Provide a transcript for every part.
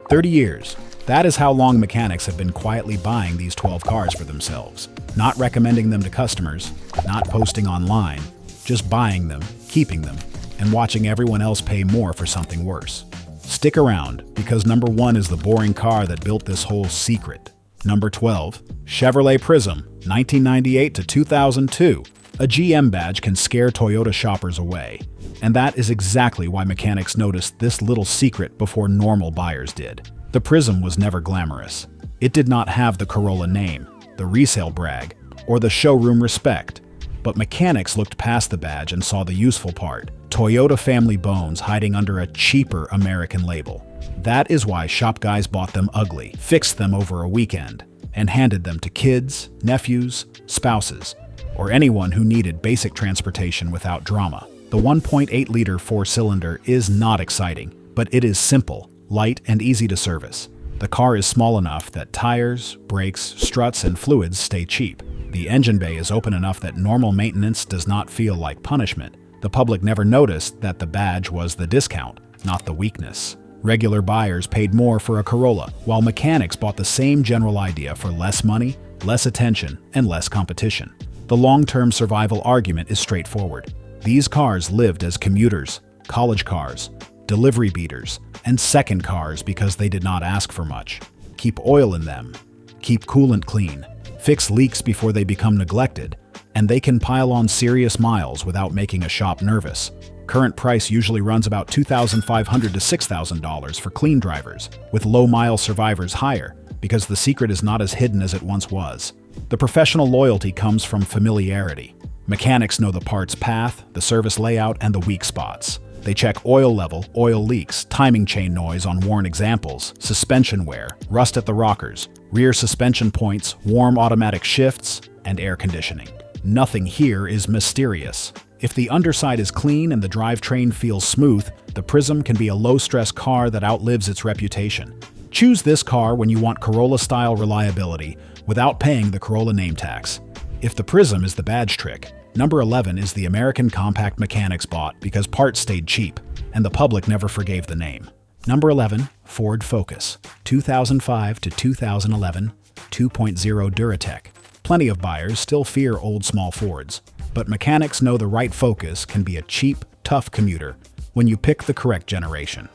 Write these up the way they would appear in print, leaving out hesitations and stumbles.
30 years. That is how long mechanics have been quietly buying these 12 cars for themselves. Not recommending them to customers, not posting online, just buying them, keeping them, and watching everyone else pay more for something worse. Stick around, because number 1 is the boring car that built this whole secret. Number 12, Chevrolet Prizm, 1998 to 2002. A GM badge can scare Toyota shoppers away. And that is exactly why mechanics noticed this little secret before normal buyers did. The Prizm was never glamorous. It did not have the Corolla name, the resale brag, or the showroom respect. But mechanics looked past the badge and saw the useful part: Toyota family bones hiding under a cheaper American label. That is why shop guys bought them ugly, fixed them over a weekend, and handed them to kids, nephews, spouses, or anyone who needed basic transportation without drama. The 1.8-liter 4-cylinder is not exciting, but it is simple, light, and easy to service. The car is small enough that tires, brakes, struts, and fluids stay cheap. The engine bay is open enough that normal maintenance does not feel like punishment. The public never noticed that the badge was the discount, not the weakness. Regular buyers paid more for a Corolla, while mechanics bought the same general idea for less money, less attention, and less competition. The long-term survival argument is straightforward. These cars lived as commuters, college cars, delivery beaters, and second cars because they did not ask for much. Keep oil in them, keep coolant clean, fix leaks before they become neglected, and they can pile on serious miles without making a shop nervous. Current price usually runs about $2,500 to $6,000 for clean drivers, with low-mile survivors higher, because the secret is not as hidden as it once was. The professional loyalty comes from familiarity. Mechanics know the part's path, the service layout, and the weak spots. They check oil level, oil leaks, timing chain noise on worn examples, suspension wear, rust at the rockers, rear suspension points, warm automatic shifts, and air conditioning. Nothing here is mysterious. If the underside is clean and the drivetrain feels smooth, the Prizm can be a low-stress car that outlives its reputation. Choose this car when you want Corolla-style reliability without paying the Corolla name tax. If the Prizm is the badge trick, number 11 is the American compact mechanics bought because parts stayed cheap, and the public never forgave the name. Number 11, Ford Focus, 2005 to 2011, 2.0 Duratec. Plenty of buyers still fear old small Fords, but mechanics know the right Focus can be a cheap, tough commuter when you pick the correct generation.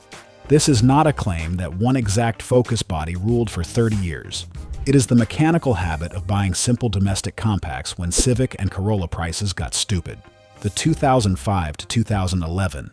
This is not a claim that one exact Focus body ruled for 30 years. It is the mechanical habit of buying simple domestic compacts when Civic and Corolla prices got stupid. The 2005 to 2011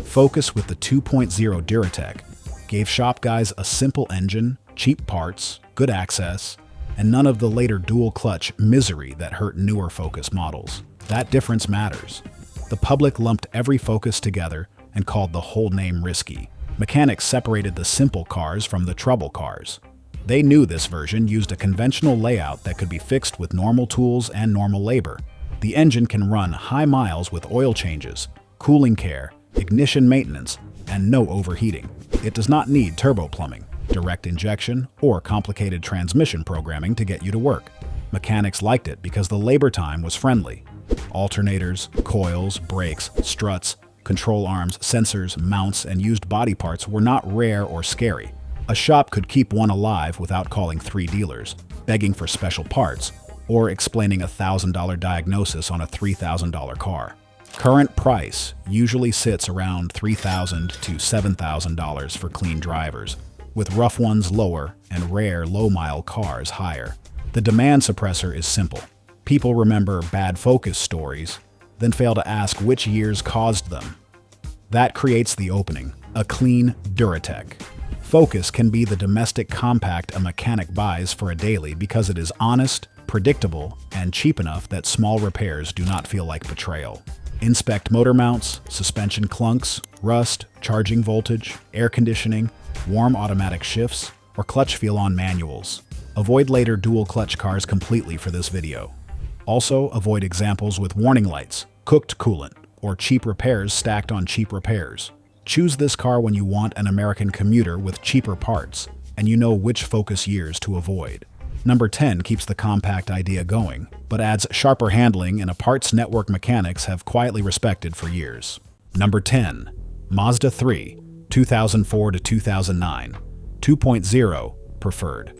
Focus with the 2.0 Duratec gave shop guys a simple engine, cheap parts, good access, and none of the later dual-clutch misery that hurt newer Focus models. That difference matters. The public lumped every Focus together and called the whole name risky. Mechanics separated the simple cars from the trouble cars. They knew this version used a conventional layout that could be fixed with normal tools and normal labor. The engine can run high miles with oil changes, cooling care, ignition maintenance, and no overheating. It does not need turbo plumbing, direct injection, or complicated transmission programming to get you to work. Mechanics liked it because the labor time was friendly. Alternators, coils, brakes, struts, control arms, sensors, mounts, and used body parts were not rare or scary. A shop could keep one alive without calling 3 dealers, begging for special parts, or explaining a $1,000 diagnosis on a $3,000 car. Current price usually sits around $3,000 to $7,000 for clean drivers, with rough ones lower and rare low-mile cars higher. The demand suppressor is simple. People remember bad Focus stories, then fail to ask which years caused them. That creates the opening, a clean Duratec. Focus can be the domestic compact a mechanic buys for a daily because it is honest, predictable, and cheap enough that small repairs do not feel like betrayal. Inspect motor mounts, suspension clunks, rust, charging voltage, air conditioning, warm automatic shifts, or clutch feel-on manuals. Avoid later dual-clutch cars completely for this video. Also, avoid examples with warning lights, cooked coolant, or cheap repairs stacked on cheap repairs. Choose this car when you want an American commuter with cheaper parts, and you know which Focus years to avoid. Number 10 keeps the compact idea going, but adds sharper handling in a parts network mechanics have quietly respected for years. Number 10. Mazda 3, 2004 to 2009. 2.0 preferred.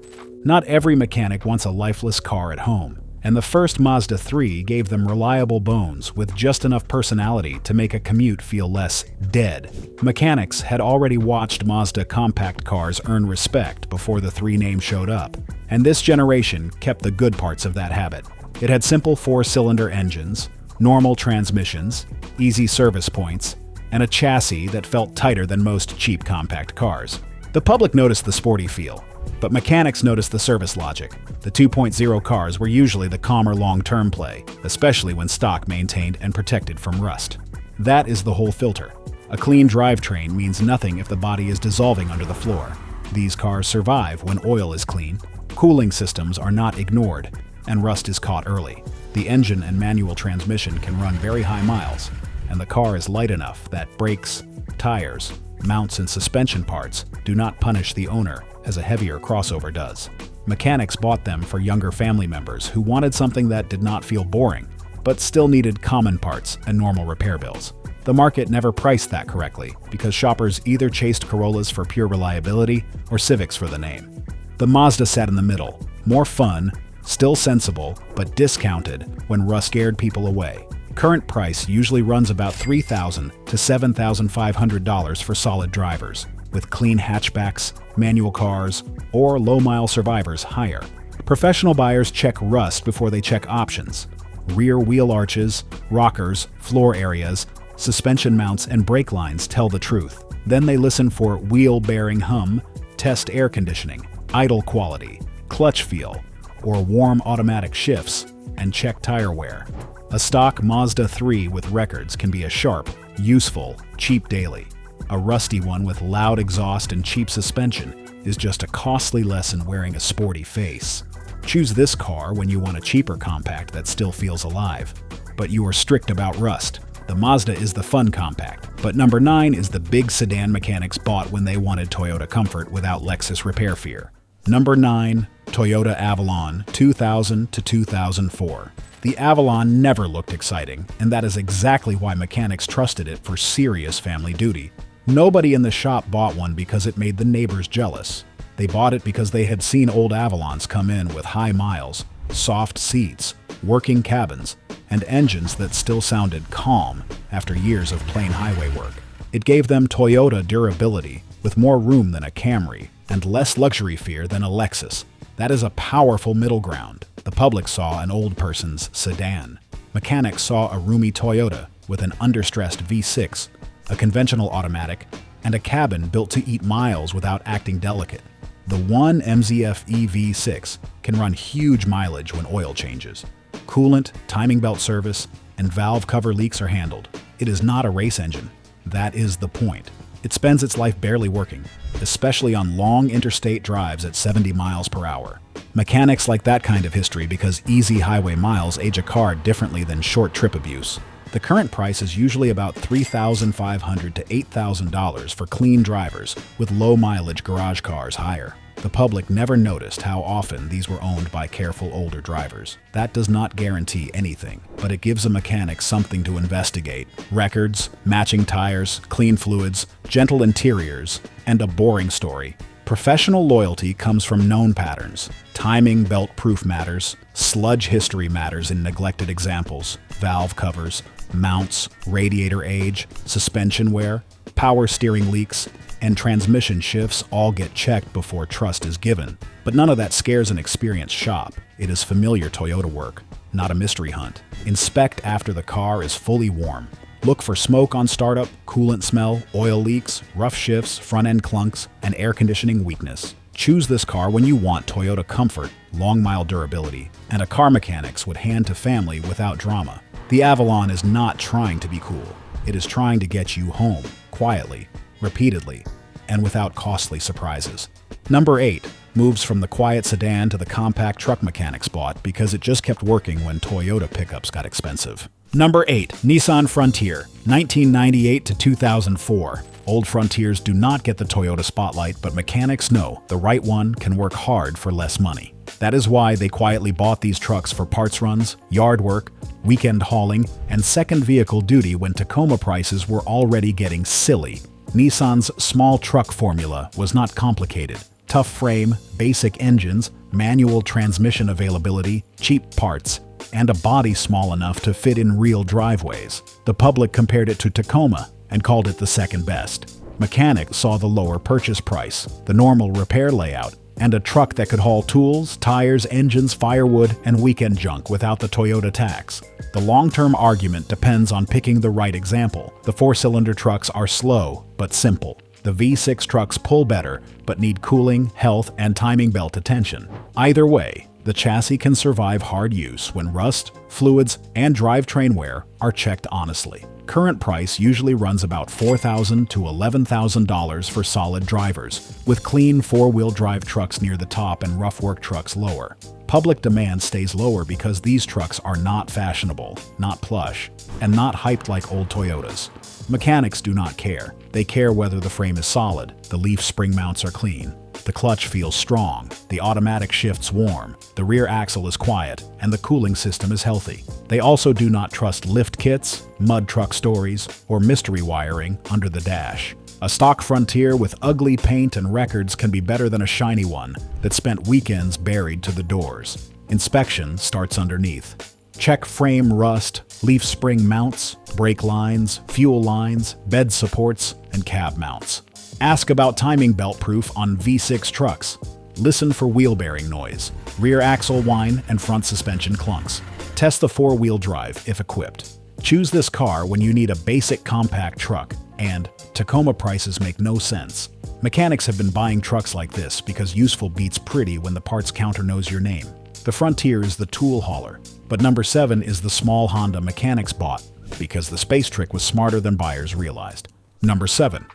Not every mechanic wants a lifeless car at home, and the first Mazda 3 gave them reliable bones with just enough personality to make a commute feel less dead. Mechanics had already watched Mazda compact cars earn respect before the 3 name showed up, and this generation kept the good parts of that habit. It had simple 4-cylinder engines, normal transmissions, easy service points, and a chassis that felt tighter than most cheap compact cars. The public noticed the sporty feel, but mechanics noticed the service logic. The 2.0 cars were usually the calmer long-term play, especially when stock maintained and protected from rust. That is the whole filter. A clean drivetrain means nothing if the body is dissolving under the floor. These cars survive when oil is clean, cooling systems are not ignored, and rust is caught early. The engine and manual transmission can run very high miles, and the car is light enough that brakes, tires, mounts, and suspension parts do not punish the owner as a heavier crossover does. Mechanics bought them for younger family members who wanted something that did not feel boring, but still needed common parts and normal repair bills. The market never priced that correctly because shoppers either chased Corollas for pure reliability or Civics for the name. The Mazda sat in the middle, more fun, still sensible, but discounted when rust scared people away. Current price usually runs about $3,000 to $7,500 for solid drivers, with clean hatchbacks, manual cars, or low-mile survivors higher. Professional buyers check rust before they check options. Rear wheel arches, rockers, floor areas, suspension mounts, and brake lines tell the truth. Then they listen for wheel bearing hum, test air conditioning, idle quality, clutch feel, or warm automatic shifts, and check tire wear. A stock Mazda 3 with records can be a sharp, useful, cheap daily. A rusty one with loud exhaust and cheap suspension is just a costly lesson wearing a sporty face. Choose this car when you want a cheaper compact that still feels alive, but you are strict about rust. The Mazda is the fun compact, but number 9 is the big sedan mechanics bought when they wanted Toyota comfort without Lexus repair fear. Number 9, Toyota Avalon 2000 to 2004. The Avalon never looked exciting, and that is exactly why mechanics trusted it for serious family duty. Nobody in the shop bought one because it made the neighbors jealous. They bought it because they had seen old Avalons come in with high miles, soft seats, working cabins, and engines that still sounded calm after years of plain highway work. It gave them Toyota durability, with more room than a Camry, and less luxury fear than a Lexus. That is a powerful middle ground. The public saw an old person's sedan. Mechanics saw a roomy Toyota with an understressed V6, a conventional automatic, and a cabin built to eat miles without acting delicate. The 1 MZF-E V6 can run huge mileage when oil changes. Coolant, timing belt service, and valve cover leaks are handled. It is not a race engine. That is the point. It spends its life barely working, especially on long interstate drives at 70 miles per hour. Mechanics like that kind of history because easy highway miles age a car differently than short trip abuse. The current price is usually about $3,500 to $8,000 for clean drivers, with low mileage garage cars higher. The public never noticed how often these were owned by careful older drivers. That does not guarantee anything, but it gives a mechanic something to investigate. Records, matching tires, clean fluids, gentle interiors, and a boring story. Professional loyalty comes from known patterns. Timing belt proof matters, sludge history matters in neglected examples, valve covers, mounts, radiator age, suspension wear, power steering leaks, and transmission shifts all get checked before trust is given. But none of that scares an experienced shop. It is familiar Toyota work, not a mystery hunt. Inspect after the car is fully warm. Look for smoke on startup, coolant smell, oil leaks, rough shifts, front-end clunks, and air conditioning weakness. Choose this car when you want Toyota comfort, long mile durability, and a car mechanics would hand to family without drama. The Avalon is not trying to be cool. It is trying to get you home, quietly, repeatedly, and without costly surprises. Number 8 moves from the quiet sedan to the compact truck mechanics bought because it just kept working when Toyota pickups got expensive. Number 8, Nissan Frontier, 1998 to 2004. Old Frontiers do not get the Toyota spotlight, but mechanics know the right one can work hard for less money. That is why they quietly bought these trucks for parts runs, yard work, weekend hauling, and second vehicle duty when Tacoma prices were already getting silly. Nissan's small truck formula was not complicated. Tough frame, basic engines, manual transmission availability, cheap parts, and a body small enough to fit in real driveways. The public compared it to Tacoma and called it the second best. Mechanics saw the lower purchase price, the normal repair layout, and a truck that could haul tools, tires, engines, firewood, and weekend junk without the Toyota tax. The long-term argument depends on picking the right example. The four-cylinder trucks are slow, but simple. The V6 trucks pull better, but need cooling, health, and timing belt attention. Either way, the chassis can survive hard use when rust, fluids, and drivetrain wear are checked honestly. Current price usually runs about $4,000 to $11,000 for solid drivers, with clean four-wheel drive trucks near the top and rough work trucks lower. Public demand stays lower because these trucks are not fashionable, not plush, and not hyped like old Toyotas. Mechanics do not care. They care whether the frame is solid, the leaf spring mounts are clean, the clutch feels strong, the automatic shifts warm, the rear axle is quiet, and the cooling system is healthy. They also do not trust lift kits, mud truck stories, or mystery wiring under the dash. A stock Frontier with ugly paint and records can be better than a shiny one that spent weekends buried to the doors. Inspection starts underneath. Check frame rust, leaf spring mounts, brake lines, fuel lines, bed supports, and cab mounts. Ask about timing belt proof on V6 trucks. Listen for wheel bearing noise, rear axle whine, and front suspension clunks. Test the four-wheel drive if equipped. Choose this car when you need a basic compact truck, and Tacoma prices make no sense. Mechanics have been buying trucks like this because useful beats pretty when the parts counter knows your name. The Frontier is the tool hauler, but number 7 is the small Honda mechanics bought because the space trick was smarter than buyers realized. Number 7.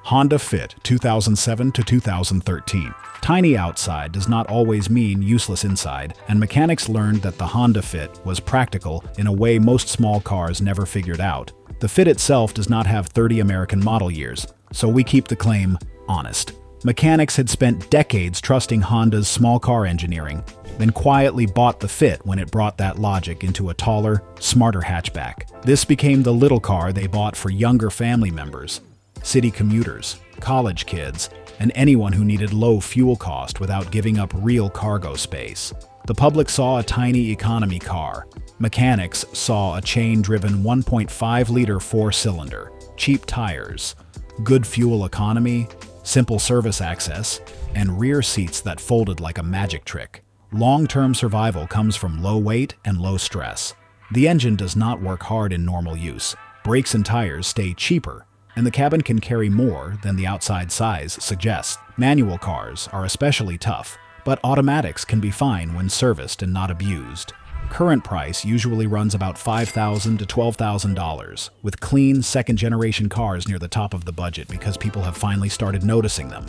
Honda Fit 2007 to 2013. Tiny outside does not always mean useless inside, and mechanics learned that the Honda Fit was practical in a way most small cars never figured out. The Fit itself does not have 30 American model years, so we keep the claim honest. Mechanics had spent decades trusting Honda's small car engineering, then quietly bought the Fit when it brought that logic into a taller, smarter hatchback. This became the little car they bought for younger family members, city commuters, college kids, and anyone who needed low fuel cost without giving up real cargo space. The public saw a tiny economy car. Mechanics saw a chain-driven 1.5-liter four-cylinder, cheap tires, good fuel economy, simple service access, and rear seats that folded like a magic trick. Long-term survival comes from low weight and low stress. The engine does not work hard in normal use. Brakes and tires stay cheaper, and the cabin can carry more than the outside size suggests. Manual cars are especially tough, but automatics can be fine when serviced and not abused. Current price usually runs about $5,000 to $12,000, with clean second-generation cars near the top of the budget because people have finally started noticing them.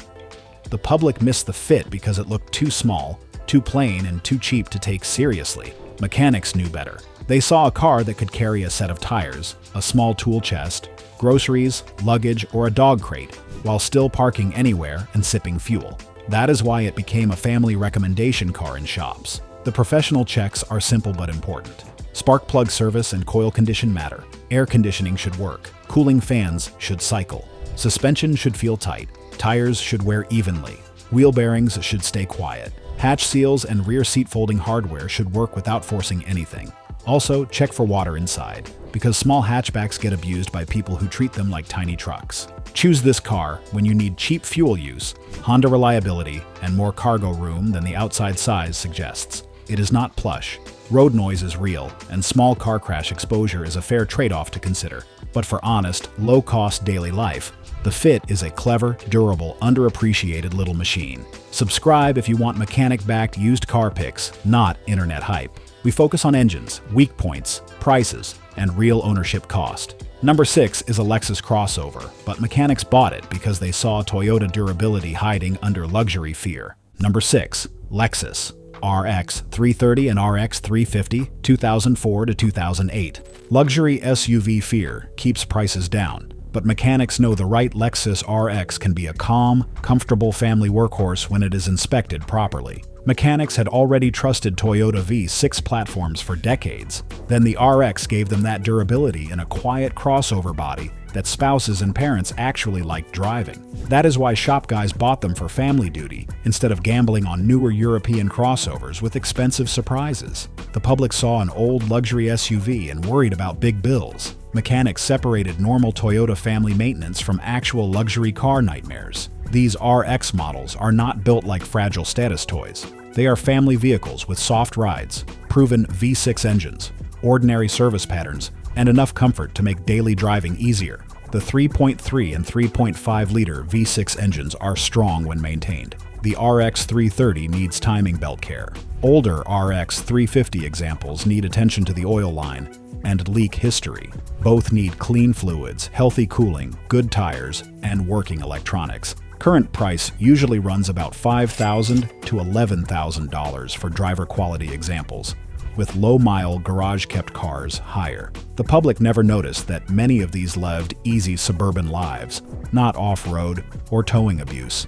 The public missed the Fit because it looked too small, too plain, and too cheap to take seriously. Mechanics knew better. They saw a car that could carry a set of tires, a small tool chest, groceries, luggage, or a dog crate, while still parking anywhere and sipping fuel. That is why it became a family recommendation car in shops. The professional checks are simple but important. Spark plug service and coil condition matter. Air conditioning should work. Cooling fans should cycle. Suspension should feel tight. Tires should wear evenly. Wheel bearings should stay quiet. Hatch seals and rear seat folding hardware should work without forcing anything. Also, check for water inside, because small hatchbacks get abused by people who treat them like tiny trucks. Choose this car when you need cheap fuel use, Honda reliability, and more cargo room than the outside size suggests. It is not plush. Road noise is real, and small car crash exposure is a fair trade-off to consider. But for honest, low-cost daily life, the Fit is a clever, durable, underappreciated little machine. Subscribe if you want mechanic-backed used car picks, not internet hype. We focus on engines, weak points, prices, and real ownership cost. Number 6 is a Lexus crossover, but mechanics bought it because they saw Toyota durability hiding under luxury fear. Number 6. Lexus RX 330 and RX 350, 2004 to 2008. Luxury SUV fear keeps prices down, but mechanics know the right Lexus RX can be a calm, comfortable family workhorse when it is inspected properly. Mechanics had already trusted Toyota V6 platforms for decades. Then the RX gave them that durability in a quiet crossover body that spouses and parents actually liked driving. That is why shop guys bought them for family duty instead of gambling on newer European crossovers with expensive surprises. The public saw an old luxury SUV and worried about big bills. Mechanics separated normal Toyota family maintenance from actual luxury car nightmares. These RX models are not built like fragile status toys. They are family vehicles with soft rides, proven V6 engines, ordinary service patterns, and enough comfort to make daily driving easier. The 3.3 and 3.5-liter V6 engines are strong when maintained. The RX 330 needs timing belt care. Older RX 350 examples need attention to the oil line and leak history. Both need clean fluids, healthy cooling, good tires, and working electronics. Current price usually runs about $5,000 to $11,000 for driver quality examples, with low-mile garage-kept cars higher. The public never noticed that many of these lived easy suburban lives, not off-road or towing abuse.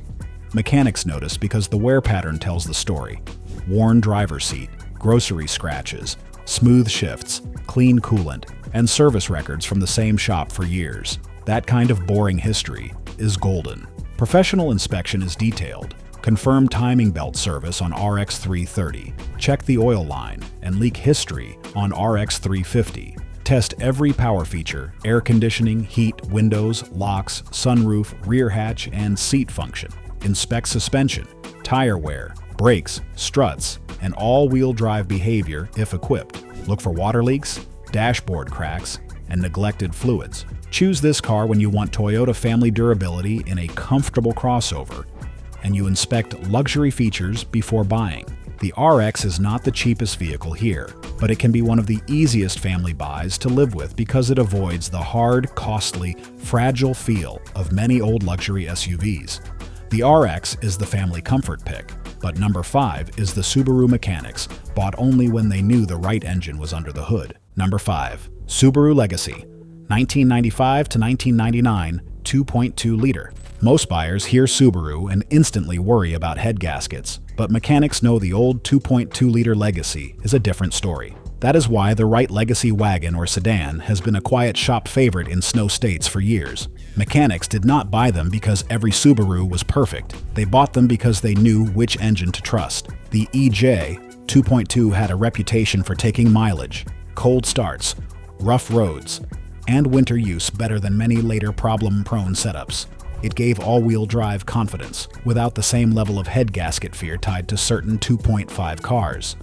Mechanics notice because the wear pattern tells the story. Worn driver's seat, grocery scratches, smooth shifts, clean coolant, and service records from the same shop for years. That kind of boring history is golden. Professional inspection is detailed. Confirm timing belt service on RX 330. Check the oil line and leak history on RX 350. Test every power feature: air conditioning, heat, windows, locks, sunroof, rear hatch, and seat function. Inspect suspension, tire wear, brakes, struts, and all-wheel drive behavior if equipped. Look for water leaks, dashboard cracks, and neglected fluids. Choose this car when you want Toyota family durability in a comfortable crossover, and you inspect luxury features before buying. The RX is not the cheapest vehicle here, but it can be one of the easiest family buys to live with because it avoids the hard, costly, fragile feel of many old luxury SUVs. The RX is the family comfort pick, but number 5 is the Subaru Mechanics, bought only when they knew the right engine was under the hood. Number 5. Subaru Legacy, 1995 to 1999, 2.2-liter. Most buyers hear Subaru and instantly worry about head gaskets, but mechanics know the old 2.2-liter Legacy is a different story. That is why the right Legacy wagon or sedan has been a quiet shop favorite in snow states for years. Mechanics did not buy them because every Subaru was perfect. They bought them because they knew which engine to trust. The EJ 2.2 had a reputation for taking mileage, cold starts, rough roads, and winter use better than many later problem-prone setups. It gave all-wheel drive confidence, without the same level of head gasket fear tied to certain 2.5 cars.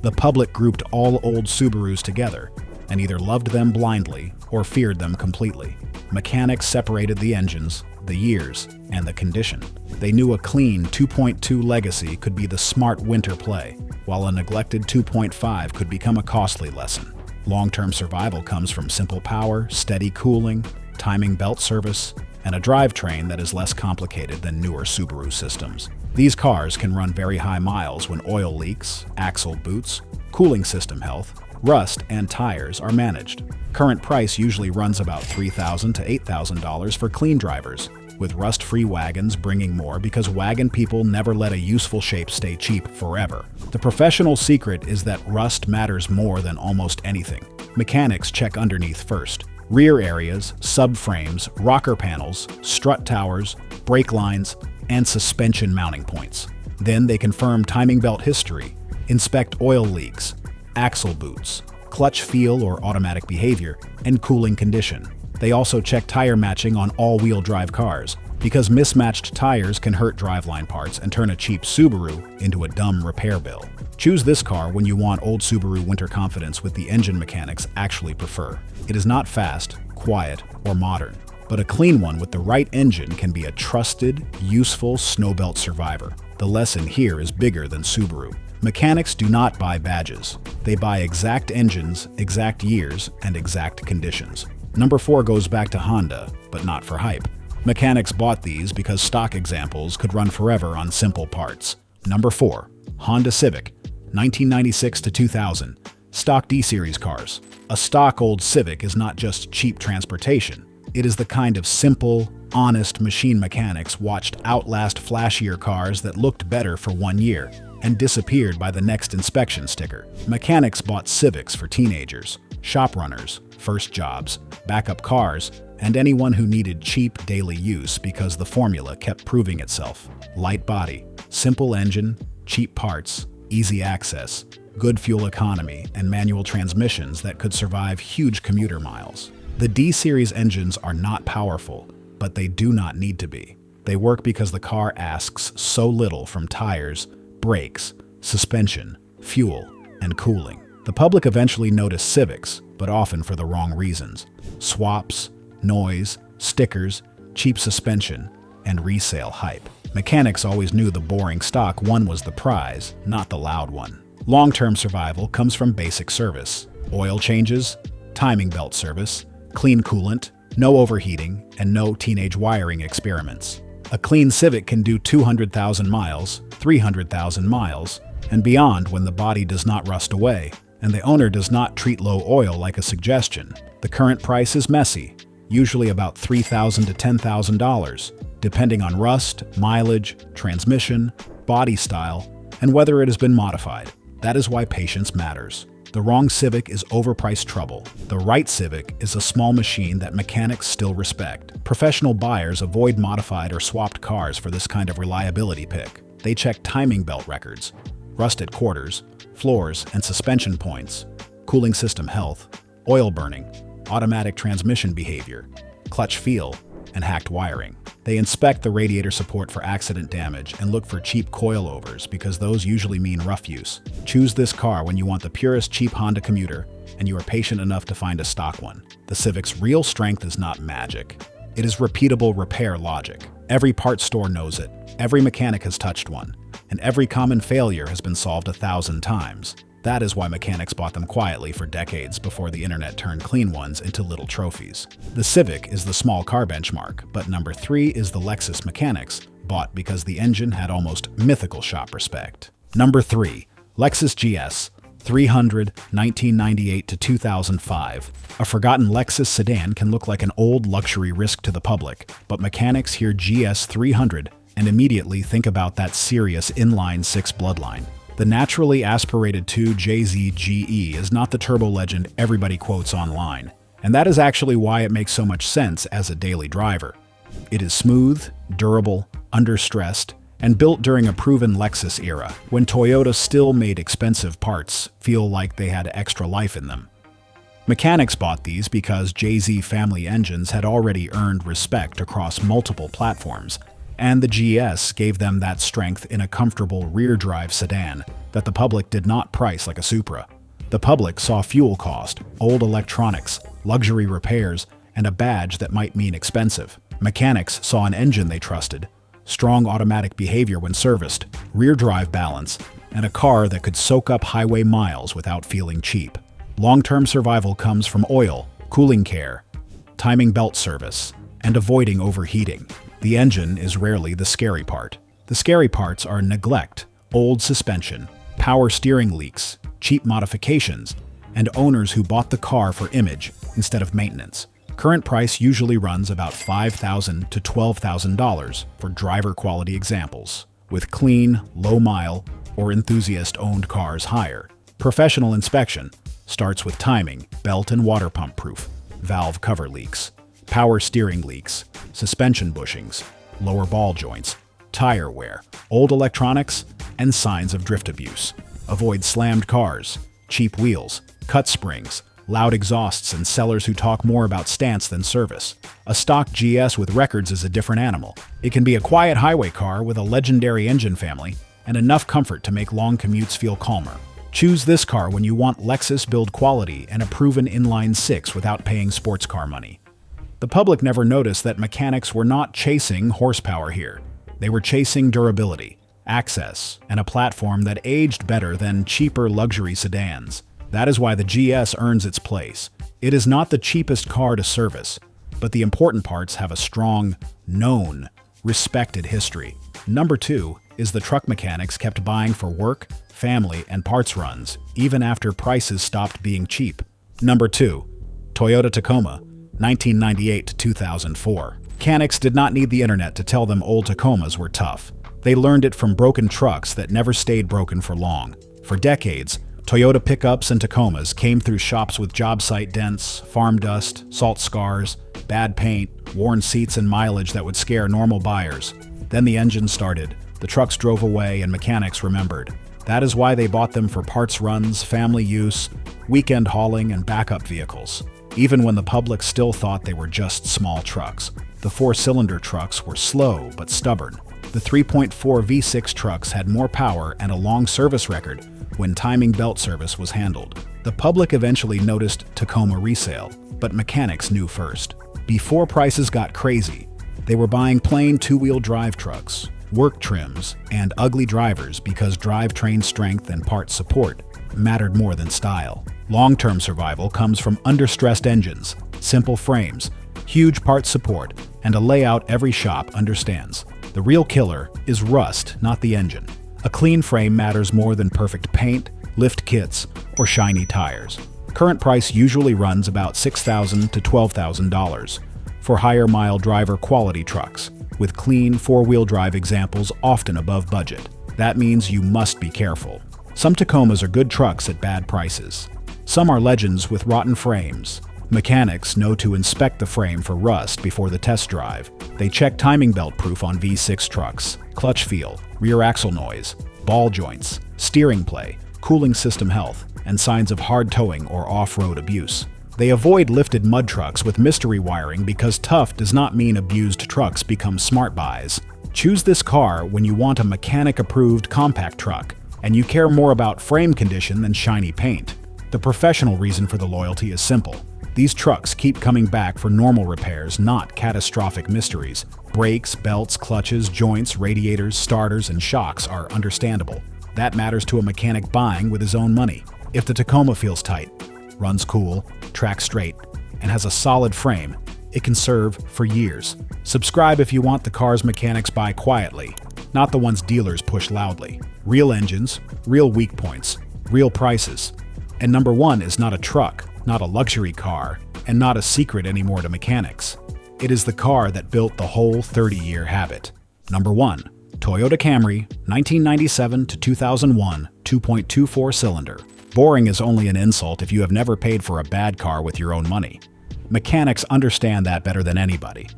The public grouped all old Subarus together, and either loved them blindly or feared them completely. Mechanics separated the engines, the years, and the condition. They knew a clean 2.2 Legacy could be the smart winter play, while a neglected 2.5 could become a costly lesson. Long-term survival comes from simple power, steady cooling, timing belt service, and a drivetrain that is less complicated than newer Subaru systems. These cars can run very high miles when oil leaks, axle boots, cooling system health, rust, and tires are managed. Current price usually runs about $3,000 to $8,000 for clean drivers, with rust-free wagons bringing more because wagon people never let a useful shape stay cheap forever. The professional secret is that rust matters more than almost anything. Mechanics check underneath first. Rear areas, subframes, rocker panels, strut towers, brake lines, and suspension mounting points. Then they confirm timing belt history, inspect oil leaks, axle boots, clutch feel or automatic behavior, and cooling condition. They also check tire matching on all-wheel drive cars, because mismatched tires can hurt driveline parts and turn a cheap Subaru into a dumb repair bill. Choose this car when you want old Subaru winter confidence with the engine mechanics actually prefer. It is not fast, quiet, or modern, but a clean one with the right engine can be a trusted, useful snowbelt survivor. The lesson here is bigger than Subaru. Mechanics do not buy badges. They buy exact engines, exact years, and exact conditions. Number 4 goes back to Honda, but not for hype. Mechanics bought these because stock examples could run forever on simple parts. Number 4. Honda Civic, 1996 to 2000. Stock D-Series cars. A stock old Civic is not just cheap transportation. It is the kind of simple, honest machine mechanics watched outlast flashier cars that looked better for 1 year and disappeared by the next inspection sticker. Mechanics bought Civics for teenagers, shop runners, first jobs, backup cars, and anyone who needed cheap daily use because the formula kept proving itself. Light body, simple engine, cheap parts, easy access, good fuel economy, and manual transmissions that could survive huge commuter miles. The D-Series engines are not powerful, but they do not need to be. They work because the car asks so little from tires, brakes, suspension, fuel, and cooling. The public eventually noticed Civics, but often for the wrong reasons. Swaps, noise, stickers, cheap suspension, and resale hype. Mechanics always knew the boring stock one was the prize, not the loud one. Long-term survival comes from basic service. Oil changes, timing belt service, clean coolant, no overheating, and no teenage wiring experiments. A clean Civic can do 200,000 miles, 300,000 miles, and beyond when the body does not rust away, and the owner does not treat low oil like a suggestion. The current price is messy, usually about $3,000 to $10,000, depending on rust, mileage, transmission, body style, and whether it has been modified. That is why patience matters. The wrong Civic is overpriced trouble. The right Civic is a small machine that mechanics still respect. Professional buyers avoid modified or swapped cars for this kind of reliability pick. They check timing belt records, rusted quarters, floors and suspension points, cooling system health, oil burning, automatic transmission behavior, clutch feel, and hacked wiring. They inspect the radiator support for accident damage and look for cheap coilovers because those usually mean rough use. Choose this car when you want the purest cheap Honda commuter and you are patient enough to find a stock one. The Civic's real strength is not magic. It is repeatable repair logic. Every parts store knows it, every mechanic has touched one, and every common failure has been solved 1,000 times. That is why mechanics bought them quietly for decades before the internet turned clean ones into little trophies. The Civic is the small car benchmark, but number 3 is the Lexus mechanics, bought because the engine had almost mythical shop respect. Number 3. Lexus GS 300, 1998 to 2005. A forgotten Lexus sedan can look like an old luxury risk to the public, but mechanics hear GS 300 and immediately think about that serious inline-6 bloodline. The naturally aspirated 2JZ GE is not the turbo legend everybody quotes online, and that is actually why it makes so much sense as a daily driver. It is smooth, durable, understressed, and built during a proven Lexus era, when Toyota still made expensive parts feel like they had extra life in them. Mechanics bought these because JZ family engines had already earned respect across multiple platforms, and the GS gave them that strength in a comfortable rear-drive sedan that the public did not price like a Supra. The public saw fuel cost, old electronics, luxury repairs, and a badge that might mean expensive. Mechanics saw an engine they trusted, strong automatic behavior when serviced, rear-drive balance, and a car that could soak up highway miles without feeling cheap. Long-term survival comes from oil, cooling care, timing belt service, and avoiding overheating. The engine is rarely the scary part. The scary parts are neglect, old suspension, power steering leaks, cheap modifications, and owners who bought the car for image instead of maintenance. Current price usually runs about $5,000 to $12,000 for driver-quality examples, with clean, low-mile, or enthusiast-owned cars higher. Professional inspection starts with timing, belt and water pump proof, valve cover leaks, power steering leaks, suspension bushings, lower ball joints, tire wear, old electronics, and signs of drift abuse. Avoid slammed cars, cheap wheels, cut springs, loud exhausts, and sellers who talk more about stance than service. A stock GS with records is a different animal. It can be a quiet highway car with a legendary engine family and enough comfort to make long commutes feel calmer. Choose this car when you want Lexus build quality and a proven inline-6 without paying sports car money. The public never noticed that mechanics were not chasing horsepower here. They were chasing durability, access, and a platform that aged better than cheaper luxury sedans. That is why the GS earns its place. It is not the cheapest car to service, but the important parts have a strong, known, respected history. Number 2 is the truck mechanics kept buying for work, family, and parts runs, even after prices stopped being cheap. Number 2, Toyota Tacoma, 1998 to 2004. Mechanics did not need the internet to tell them old Tacomas were tough. They learned it from broken trucks that never stayed broken for long. For decades, Toyota pickups and Tacomas came through shops with job site dents, farm dust, salt scars, bad paint, worn seats, and mileage that would scare normal buyers. Then the engine started, the trucks drove away, and mechanics remembered. That is why they bought them for parts runs, family use, weekend hauling, and backup vehicles. Even when the public still thought they were just small trucks, the four-cylinder trucks were slow but stubborn. The 3.4 V6 trucks had more power and a long service record when timing belt service was handled. The public eventually noticed Tacoma resale, but mechanics knew first. Before prices got crazy, they were buying plain two-wheel drive trucks, work trims, and ugly drivers because drivetrain strength and part support mattered more than style. Long-term survival comes from understressed engines, simple frames, huge part support, and a layout every shop understands. The real killer is rust, not the engine. A clean frame matters more than perfect paint, lift kits, or shiny tires. Current price usually runs about $6,000 to $12,000 for higher-mile driver quality trucks, with clean four-wheel drive examples often above budget. That means you must be careful. Some Tacomas are good trucks at bad prices. Some are legends with rotten frames. Mechanics know to inspect the frame for rust before the test drive. They check timing belt proof on V6 trucks, clutch feel, rear axle noise, ball joints, steering play, cooling system health, and signs of hard towing or off-road abuse. They avoid lifted mud trucks with mystery wiring because tough does not mean abused trucks become smart buys. Choose this car when you want a mechanic-approved compact truck, and you care more about frame condition than shiny paint. The professional reason for the loyalty is simple. These trucks keep coming back for normal repairs, not catastrophic mysteries. Brakes, belts, clutches, joints, radiators, starters, and shocks are understandable. That matters to a mechanic buying with his own money. If the Tacoma feels tight, runs cool, tracks straight, and has a solid frame, it can serve for years. Subscribe if you want the cars mechanics buy quietly, not the ones dealers push loudly. Real engines, real weak points, real prices. And number one is not a truck, not a luxury car, and not a secret anymore to mechanics. It is the car that built the whole 30-year habit. Number 1. Toyota Camry, 1997 to 2001, 2.24 cylinder. Boring is only an insult if you have never paid for a bad car with your own money. Mechanics understand that better than anybody.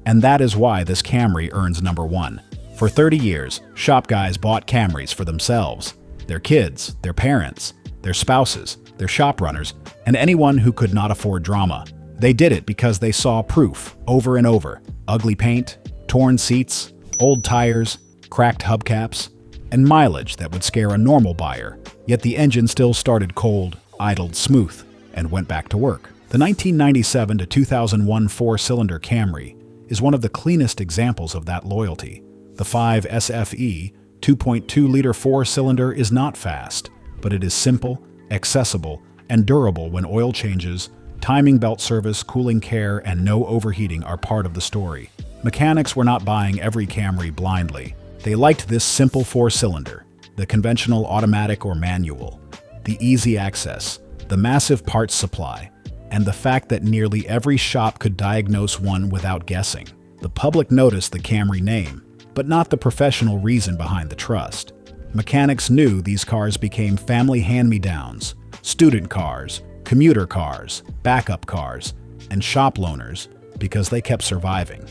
And that is why this Camry earns number 1. For 30 years, shop guys bought Camrys for themselves, their kids, their parents, their spouses, their shop runners, and anyone who could not afford drama. They did it because they saw proof over and over. Ugly paint, torn seats, old tires, cracked hubcaps, and mileage that would scare a normal buyer. Yet the engine still started cold, idled smooth, and went back to work. The 1997 to 2001 four-cylinder Camry is one of the cleanest examples of that loyalty. The 5 SFE 2.2-liter four-cylinder is not fast, but it is simple, accessible, and durable when oil changes, timing belt service, cooling care, and no overheating are part of the story. Mechanics were not buying every Camry blindly. They liked this simple four-cylinder, the conventional automatic or manual, the easy access, the massive parts supply, and the fact that nearly every shop could diagnose one without guessing. The public noticed the Camry name, but not the professional reason behind the trust. Mechanics knew these cars became family hand-me-downs, student cars, commuter cars, backup cars, and shop loaners because they kept surviving.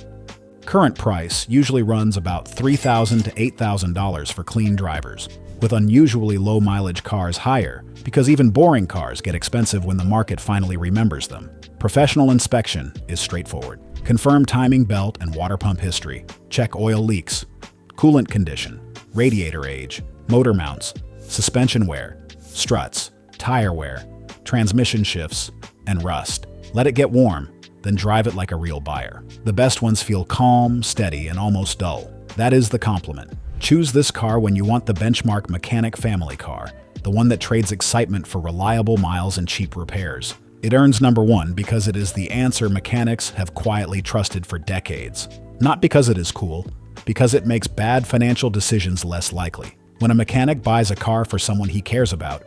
Current price usually runs about $3,000 to $8,000 for clean drivers, with unusually low mileage cars higher because even boring cars get expensive when the market finally remembers them. Professional inspection is straightforward. Confirm timing belt and water pump history. Check oil leaks, coolant condition, radiator age, motor mounts, suspension wear, struts, tire wear, transmission shifts, and rust. Let it get warm, then drive it like a real buyer. The best ones feel calm, steady, and almost dull. That is the compliment. Choose this car when you want the benchmark mechanic family car, the one that trades excitement for reliable miles and cheap repairs. It earns number 1 because it is the answer mechanics have quietly trusted for decades. Not because it is cool, because it makes bad financial decisions less likely. When a mechanic buys a car for someone he cares about,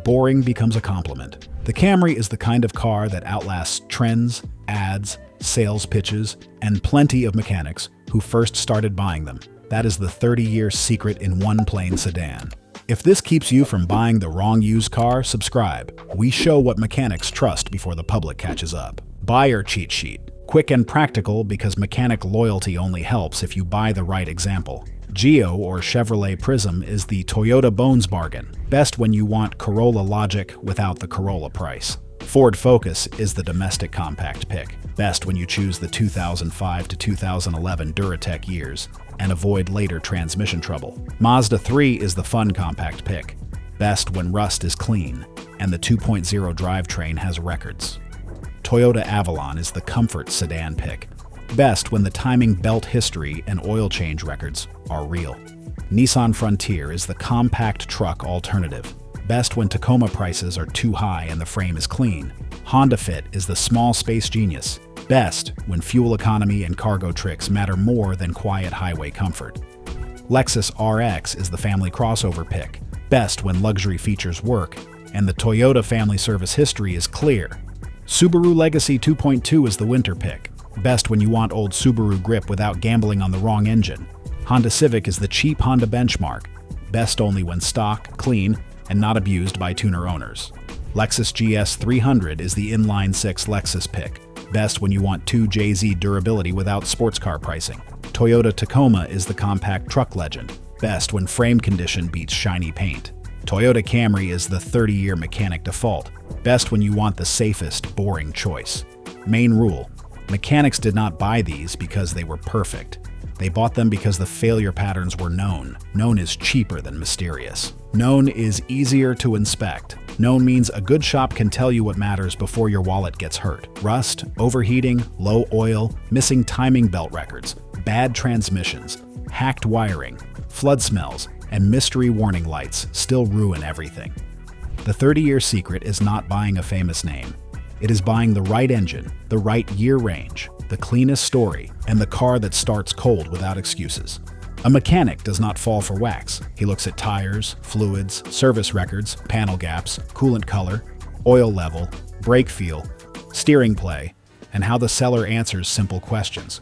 boring becomes a compliment. The Camry is the kind of car that outlasts trends, ads, sales pitches, and plenty of mechanics who first started buying them. That is the 30-year secret in one plain sedan. If this keeps you from buying the wrong used car, subscribe. We show what mechanics trust before the public catches up. Buyer cheat sheet. Quick and practical because mechanic loyalty only helps if you buy the right example. Geo or Chevrolet Prizm is the Toyota Bones bargain, best when you want Corolla logic without the Corolla price. Ford Focus is the domestic compact pick, best when you choose the 2005 to 2011 Duratec years and avoid later transmission trouble. Mazda 3 is the fun compact pick, best when rust is clean and the 2.0 drivetrain has records. Toyota Avalon is the comfort sedan pick, best when the timing belt history and oil change records are real. Nissan Frontier is the compact truck alternative, best when Tacoma prices are too high and the frame is clean. Honda Fit is the small space genius, best when fuel economy and cargo tricks matter more than quiet highway comfort. Lexus RX is the family crossover pick, best when luxury features work and the Toyota family service history is clear. Subaru Legacy 2.2 is the winter pick, best when you want old Subaru grip without gambling on the wrong engine. Honda Civic is the cheap Honda benchmark, best only when stock, clean, and not abused by tuner owners. Lexus GS 300 is the inline-six Lexus pick, best when you want 2JZ durability without sports car pricing. Toyota Tacoma is the compact truck legend, best when frame condition beats shiny paint. Toyota Camry is the 30-year mechanic default, best when you want the safest, boring choice. Main rule: mechanics did not buy these because they were perfect. They bought them because the failure patterns were known. Known is cheaper than mysterious. Known is easier to inspect. Known means a good shop can tell you what matters before your wallet gets hurt. Rust, overheating, low oil, missing timing belt records, bad transmissions, hacked wiring, flood smells, and mystery warning lights still ruin everything. The 30-year secret is not buying a famous name. It is buying the right engine, the right year range, the cleanest story, and the car that starts cold without excuses. A mechanic does not fall for wax. He looks at tires, fluids, service records, panel gaps, coolant color, oil level, brake feel, steering play, and how the seller answers simple questions.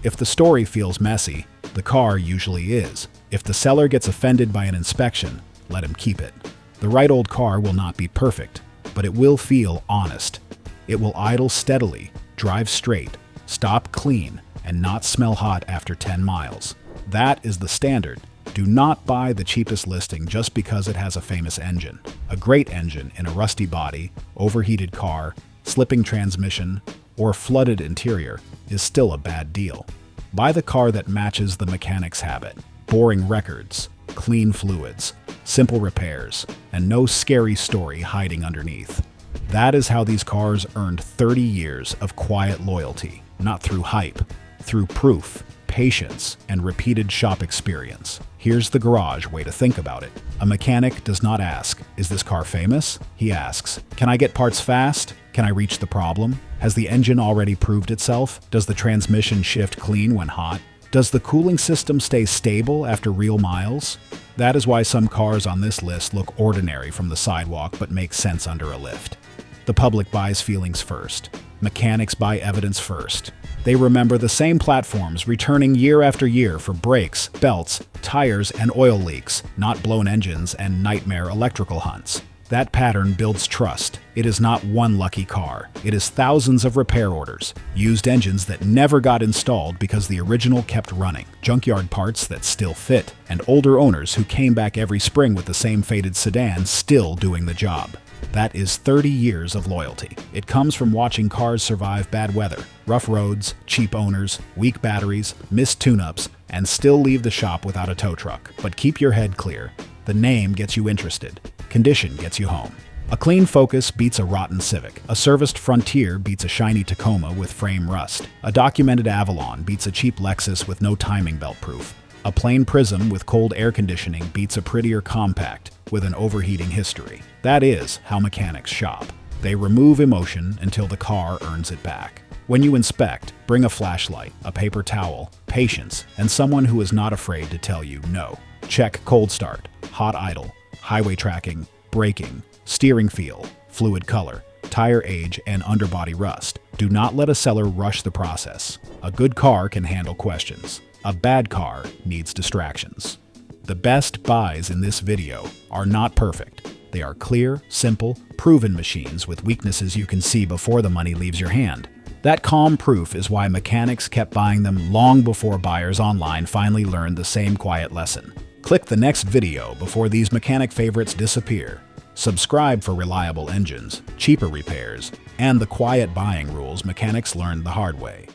If the story feels messy, the car usually is. If the seller gets offended by an inspection, let him keep it. The right old car will not be perfect, but it will feel honest. It will idle steadily, drive straight, stop clean, and not smell hot after 10 miles. That is the standard. Do not buy the cheapest listing just because it has a famous engine. A great engine in a rusty body, overheated car, slipping transmission, or flooded interior is still a bad deal. Buy the car that matches the mechanic's habit. Boring records, clean fluids, simple repairs, and no scary story hiding underneath. That is how these cars earned 30 years of quiet loyalty, not through hype, through proof, patience, and repeated shop experience. Here's the garage way to think about it. A mechanic does not ask, "Is this car famous?" He asks, "Can I get parts fast? Can I reach the problem? Has the engine already proved itself? Does the transmission shift clean when hot? Does the cooling system stay stable after real miles?" That is why some cars on this list look ordinary from the sidewalk but make sense under a lift. The public buys feelings first. Mechanics buy evidence first. They remember the same platforms returning year after year for brakes, belts, tires, and oil leaks, not blown engines and nightmare electrical hunts. That pattern builds trust. It is not one lucky car. It is thousands of repair orders, used engines that never got installed because the original kept running, junkyard parts that still fit, and older owners who came back every spring with the same faded sedan still doing the job. That is 30 years of loyalty. It comes from watching cars survive bad weather, rough roads, cheap owners, weak batteries, missed tune-ups, and still leave the shop without a tow truck. But keep your head clear. The name gets you interested. Condition gets you home. A clean Focus beats a rotten Civic. A serviced Frontier beats a shiny Tacoma with frame rust. A documented Avalon beats a cheap Lexus with no timing belt proof. A plain Prizm with cold air conditioning beats a prettier compact with an overheating history. That is how mechanics shop. They remove emotion until the car earns it back. When you inspect, bring a flashlight, a paper towel, patience, and someone who is not afraid to tell you no. Check cold start, hot idle, highway tracking, braking, steering feel, fluid color, tire age, and underbody rust. Do not let a seller rush the process. A good car can handle questions. A bad car needs distractions. The best buys in this video are not perfect. They are clear, simple, proven machines with weaknesses you can see before the money leaves your hand. That calm proof is why mechanics kept buying them long before buyers online finally learned the same quiet lesson. Click the next video before these mechanic favorites disappear. Subscribe for reliable engines, cheaper repairs, and the quiet buying rules mechanics learned the hard way.